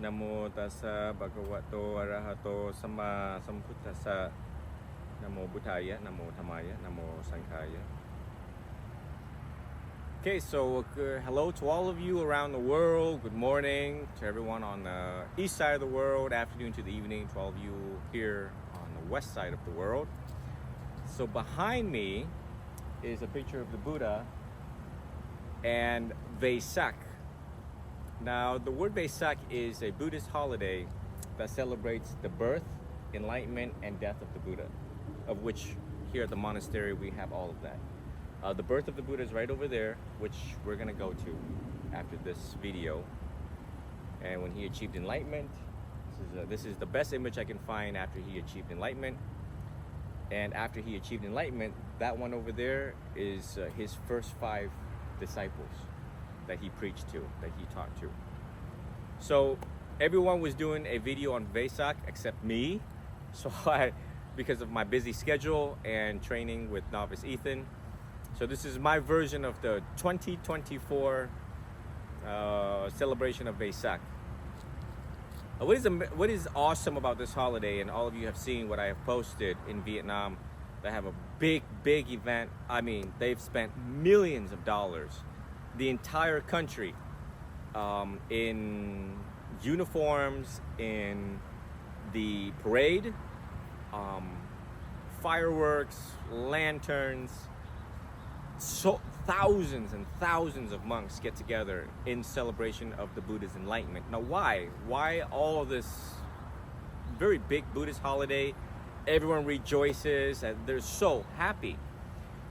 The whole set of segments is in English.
Namo tassa bhagavato arahato sama sambuddhassa. Namo Buddhaya, Namo Dhammaya, Namo Sanghaya. Okay, so hello to all of you around the world. Good morning to everyone on the east side of the world. Afternoon to the evening to all of you here on the west side of the world. So behind me is a picture of the Buddha and Vesak. Now, the word Vesak is a Buddhist holiday that celebrates the birth, enlightenment, and death of the Buddha, of which here at the monastery we have all of that. The birth of the Buddha is right over there, which we're going to go to after this video. And when he achieved enlightenment, this is the best image I can find after he achieved enlightenment. And after he achieved enlightenment, that one over there is his first 5 disciples that he preached to, that he taught to. So everyone was doing a video on Vesak except me. So because of my busy schedule and training with Novice Ethan. So this is my version of the 2024 celebration of Vesak. What is awesome about this holiday, and all of you have seen what I have posted in Vietnam, they have a big event. I mean, they've spent millions of dollars, the entire country, in uniforms, in the parade, fireworks, lanterns. So thousands and thousands of monks get together in celebration of the Buddha's enlightenment. Now why? Why all of this very big Buddhist holiday? Everyone rejoices and they're so happy.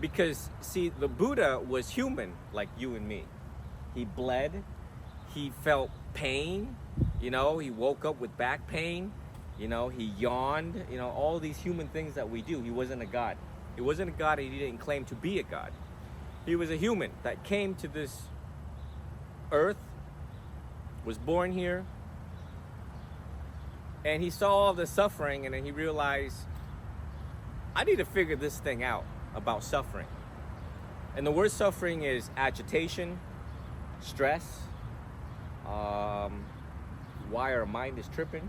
Because see, the Buddha was human like you and me. He bled, he felt pain, he woke up with back pain, he yawned, all these human things that we do. He wasn't a god. He wasn't a god, and he didn't claim to be a god. He was a human that came to this earth, was born here, and he saw all the suffering, and then he realized, I need to figure this thing out about suffering. And the word suffering is agitation, stress, why our mind is tripping,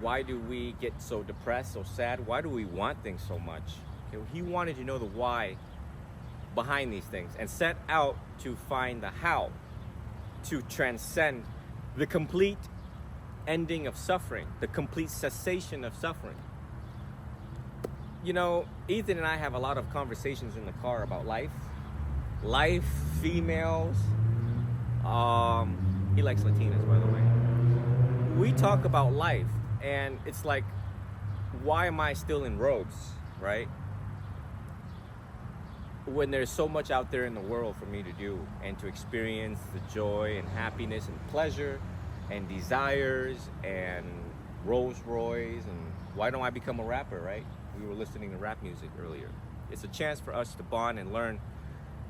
why do we get so depressed, so sad, why do we want things so much? Okay, he wanted to know the why behind these things and set out to find the how to transcend the complete ending of suffering, the complete cessation of suffering. Ethan and I have a lot of conversations in the car about life, females. He likes Latinas, by the way. We talk about life, and it's like, why am I still in robes, right? When there's so much out there in the world for me to do and to experience the joy and happiness and pleasure and desires and Rolls Royce, and why don't I become a rapper, right? We were listening to rap music earlier. It's a chance for us to bond and learn,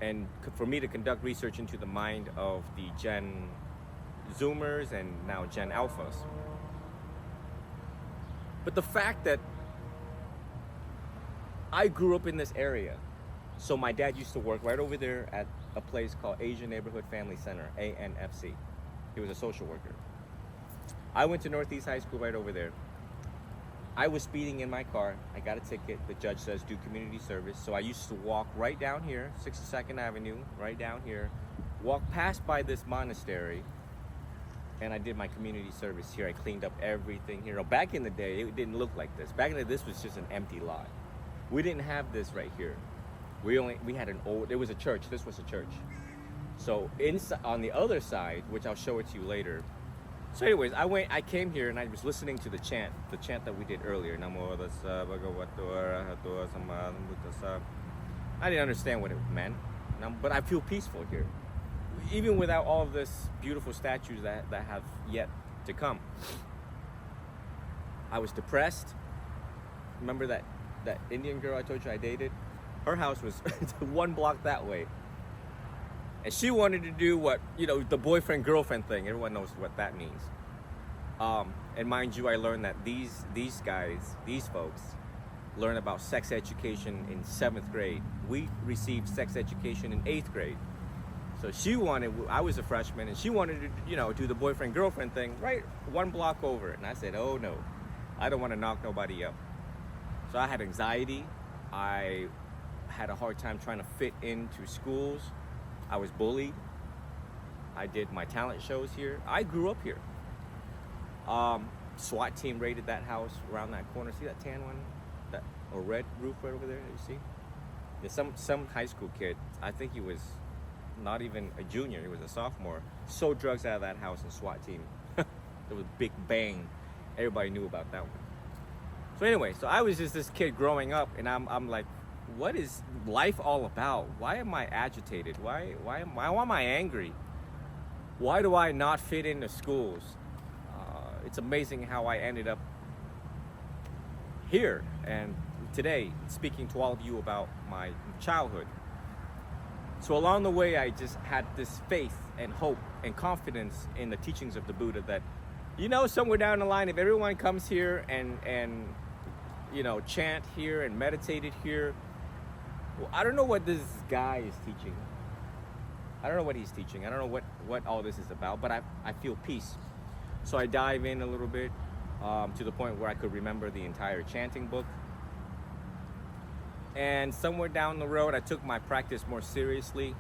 and for me to conduct research into the mind of the Gen Zoomers and now Gen Alphas. But the fact that I grew up in this area, so my dad used to work right over there at a place called Asian Neighborhood Family Center, ANFC. He was a social worker. I went to Northeast High School right over there. I was speeding in my car. I got a ticket. The judge says do community service. So I used to walk right down here, 62nd Avenue, right down here, walk past by this monastery, and I did my community service here. I cleaned up everything here. Now, back in the day, it didn't look like this. Back in the day, this was just an empty lot. We didn't have this right here. We had it was a church. This was a church. So inside, on the other side, which I'll show it to you later. So anyways, I came here and I was listening to the chant that we did earlier. Namo tassa bhagavato arahato sama sambuddhassa. I didn't understand what it meant, but I feel peaceful here. Even without all of this beautiful statues that have yet to come. I was depressed. Remember that Indian girl I told you I dated? Her house was 1 block that way. And she wanted to do what, the boyfriend-girlfriend thing. Everyone knows what that means. And mind you, I learned that these folks, learn about sex education in 7th grade. We received sex education in 8th grade. So I was a freshman, and she wanted to, do the boyfriend-girlfriend thing right one block over. And I said, oh no, I don't want to knock nobody up. So I had anxiety. I had a hard time trying to fit into schools. I was bullied. I did my talent shows here. I grew up here. SWAT team raided that house around that corner. See that tan one? That or red roof right over there? You see? Yeah, some high school kid. I think he was not even a junior. He was a sophomore. Sold drugs out of that house in SWAT team. There was a big bang. Everybody knew about that one. So anyway, so I was just this kid growing up, and I'm like, what is life all about? Why am I agitated? Why am I angry? Why do I not fit into schools? It's amazing how I ended up here and today speaking to all of you about my childhood. So along the way, I just had this faith and hope and confidence in the teachings of the Buddha that, somewhere down the line, if everyone comes here and chant here and meditated here, well, I don't know what this guy is teaching. I don't know what he's teaching. I don't know what all this is about, but I feel peace. So I dive in a little bit to the point where I could remember the entire chanting book. And somewhere down the road, I took my practice more seriously.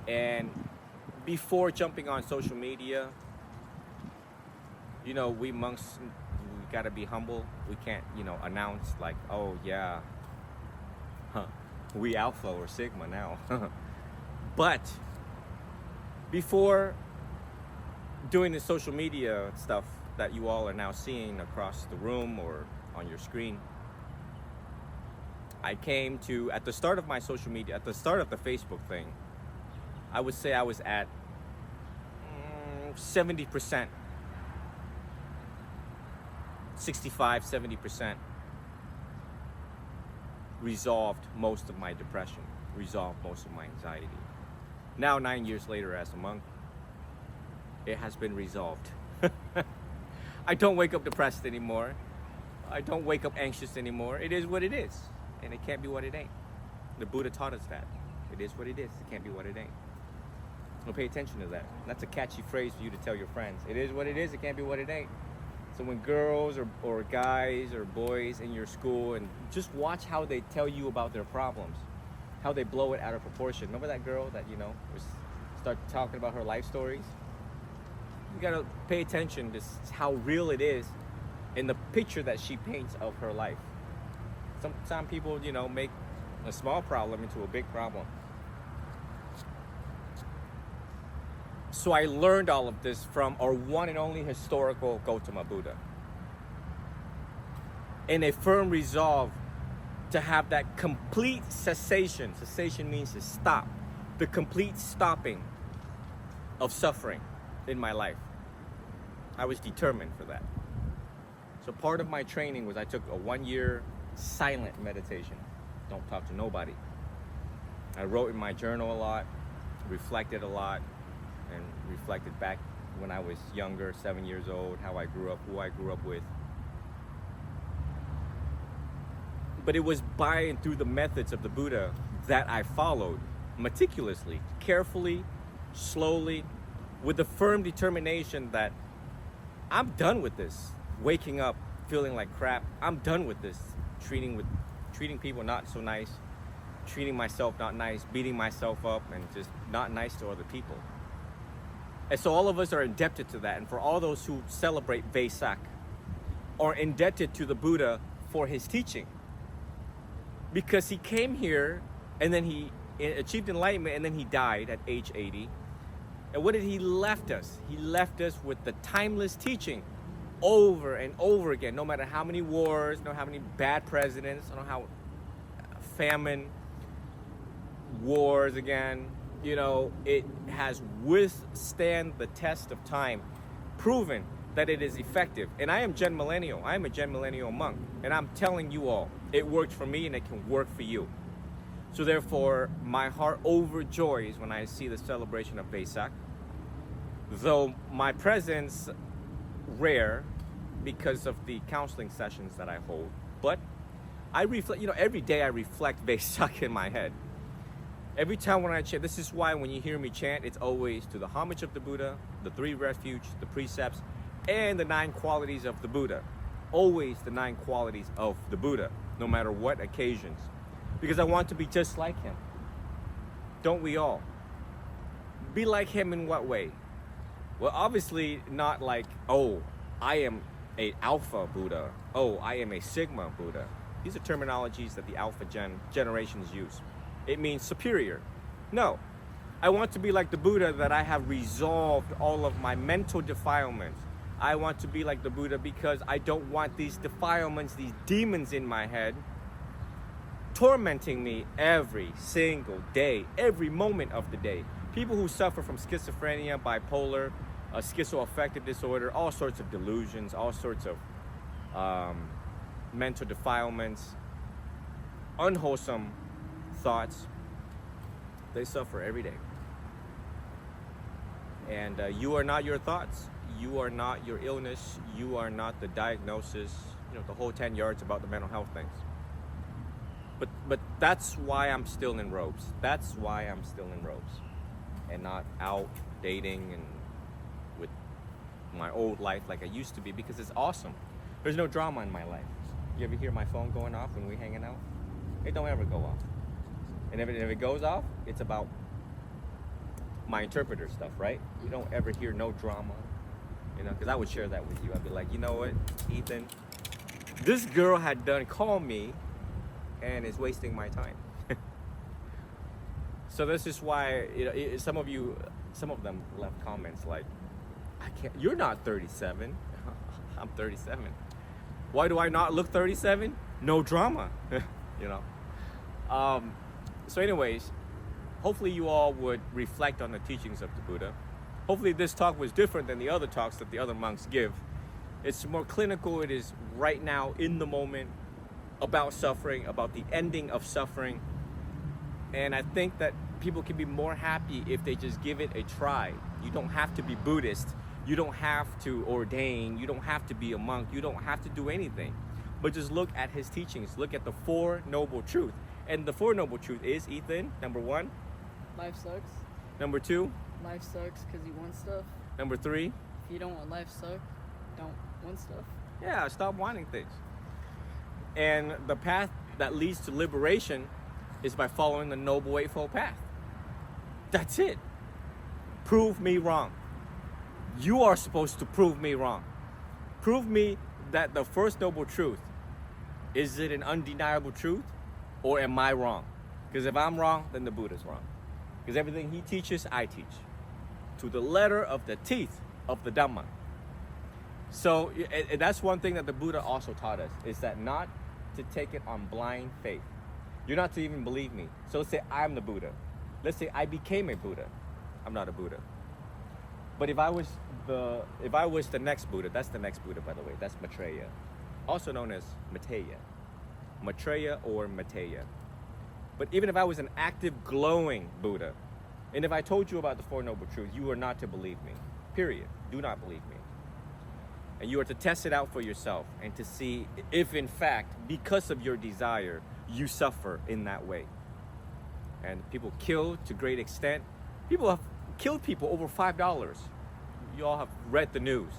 And before jumping on social media, we monks, we gotta be humble. We can't, announce like, oh yeah, we Alpha or Sigma now. But before doing the social media stuff that you all are now seeing across the room or on your screen, I came to, at the start of my social media, at the start of the Facebook thing, I would say I was at 70%, 65-70% resolved most of my depression, resolved most of my anxiety. Now, 9 years later as a monk, it has been resolved. I don't wake up depressed anymore. I don't wake up anxious anymore. It is what it is, and it can't be what it ain't. The Buddha taught us that. It is what it is. It can't be what it ain't. So pay attention to that. That's a catchy phrase for you to tell your friends. It is what it is. It can't be what it ain't. So when girls or guys or boys in your school, and just watch how they tell you about their problems, how they blow it out of proportion. Remember that girl that, start talking about her life stories? You gotta pay attention to how real it is in the picture that she paints of her life. Some people, make a small problem into a big problem. So I learned all of this from our one and only historical Gautama Buddha. In a firm resolve to have that complete cessation. Cessation means to stop. The complete stopping of suffering in my life. I was determined for that. So part of my training was I took a 1-year silent meditation. Don't talk to nobody. I wrote in my journal a lot, reflected a lot, and reflected back when I was younger, 7 years old, how I grew up, who I grew up with. But it was by and through the methods of the Buddha that I followed meticulously, carefully, slowly, with the firm determination that I'm done with this. Waking up feeling like crap. I'm done with this. Treating people not so nice, treating myself not nice, beating myself up, and just not nice to other people. And so all of us are indebted to that. And for all those who celebrate Vesak are indebted to the Buddha for his teaching. Because he came here and then he achieved enlightenment and then he died at age 80. And what did he left us? He left us with the timeless teaching over and over again, no matter how many wars, no matter how many bad presidents, no matter how famine, wars again, it has withstand the test of time, proven that it is effective. And I am Gen Millennial. I am a Gen Millennial monk. And I'm telling you all, it worked for me and it can work for you. So therefore, my heart overjoys when I see the celebration of Vesak. Though my presence rare because of the counseling sessions that I hold. But I reflect, every day I reflect Vesak in my head. Every time when I chant, this is why when you hear me chant, it's always to the homage of the Buddha, the 3 refuges, the precepts, and the 9 qualities of the Buddha. Always the 9 qualities of the Buddha, no matter what occasions. Because I want to be just like him. Don't we all? Be like him in what way? Well, obviously not like, oh, I am a Alpha Buddha. Oh, I am a Sigma Buddha. These are terminologies that the Alpha generations use. It means superior. No, I want to be like the Buddha, that I have resolved all of my mental defilements. I want to be like the Buddha because I don't want these defilements, these demons in my head, tormenting me every single day, every moment of the day. People who suffer from schizophrenia, bipolar, schizoaffective disorder, all sorts of delusions, all sorts of mental defilements, unwholesome thoughts, they suffer every day. And you are not your thoughts. You are not your illness. You are not the diagnosis. You know, the whole 10 yards about the mental health things. But that's why I'm still in robes. That's why I'm still in robes, and not out dating and with my old life like I used to be, because it's awesome. There's no drama in my life. You ever hear my phone going off when we're hanging out? It don't ever go off. And if it goes off, it's about my interpreter stuff, right? You don't ever hear no drama, you know, because I would share that with you. I'd be like, you know what, Ethan, this girl had done call me and is wasting my time. So this is why, you know, some of them left comments like, I can't, you're not 37. I'm 37. Why do I not look 37? No drama, you know. So anyways, hopefully you all would reflect on the teachings of the Buddha. Hopefully this talk was different than the other talks that the other monks give. It's more clinical. It is right now, in the moment, about suffering, about the ending of suffering. And I think that people can be more happy if they just give it a try. You don't have to be Buddhist. You don't have to ordain. You don't have to be a monk. You don't have to do anything. But just look at his teachings. Look at the 4 Noble Truths. And the 4 Noble Truths is, Ethan, number 1. Life sucks. Number 2. Life sucks because you want stuff. Number 3. If you don't want life suck, don't want stuff. Yeah, stop wanting things. And the path that leads to liberation is by following the Noble Eightfold Path. That's it. Prove me wrong. You are supposed to prove me wrong. Prove me that the first Noble Truth, is it an undeniable truth, or am I wrong? Because if I'm wrong, then the Buddha's wrong. Because everything he teaches, I teach. To the letter of the teeth of the Dhamma. So that's one thing that the Buddha also taught us, is that not to take it on blind faith. You're not to even believe me. So let's say I'm the Buddha. Let's say I became a Buddha. I'm not a Buddha. But if I was the next Buddha, that's the next Buddha, by the way. That's Maitreya, also known as Maitreya. Maitreya or Maitreya. But even if I was an active, glowing Buddha, and if I told you about the 4 Noble Truths, you are not to believe me. Period. Do not believe me. And you are to test it out for yourself and to see if, in fact, because of your desire, you suffer in that way. And people kill to great extent. People have killed people over $5. You all have read the news.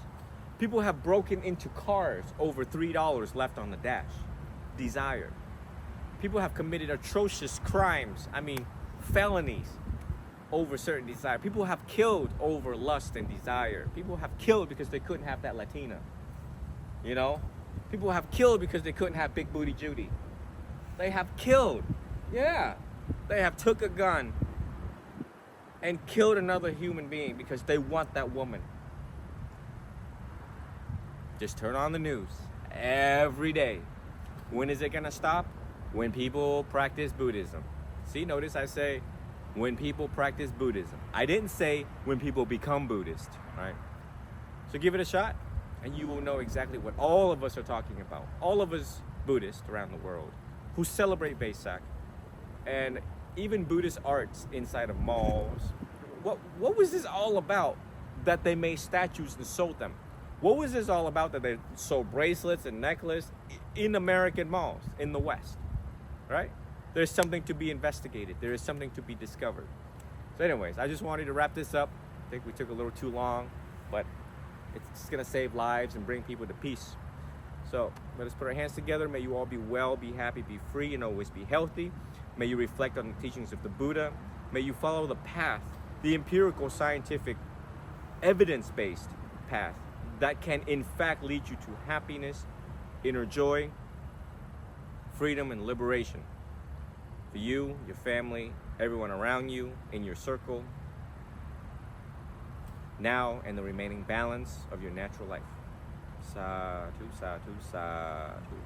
People have broken into cars over $3 left on the dash. Desire. People have committed atrocious crimes, felonies, over certain desire. People have killed over lust and desire. People have killed because they couldn't have that Latina. You know? People have killed because they couldn't have Big Booty Judy. They have killed. Yeah. They have took a gun and killed another human being because they want that woman. Just turn on the news every day. When is it gonna stop? When people practice Buddhism. See, notice I say, when people practice Buddhism. I didn't say when people become Buddhist, right? So give it a shot, and you will know exactly what all of us are talking about. All of us Buddhists around the world who celebrate Vesak, and even Buddhist arts inside of malls. What was this all about that they made statues and sold them? What was this all about that they sold bracelets and necklaces in American malls in the West, right? there's something to be investigated. There is something to be discovered. So anyways, I just wanted to wrap this up. I think we took a little too long, but it's just going to save lives and bring people to peace. So let us put our hands together. May you all be well, be happy, be free, and always be healthy. May you reflect on the teachings of the Buddha. May you follow the path, the empirical, scientific, evidence-based path that can in fact lead you to happiness, inner joy, freedom, and liberation for you, your family, everyone around you, in your circle, now and the remaining balance of your natural life. Sadhu, sadhu, sadhu.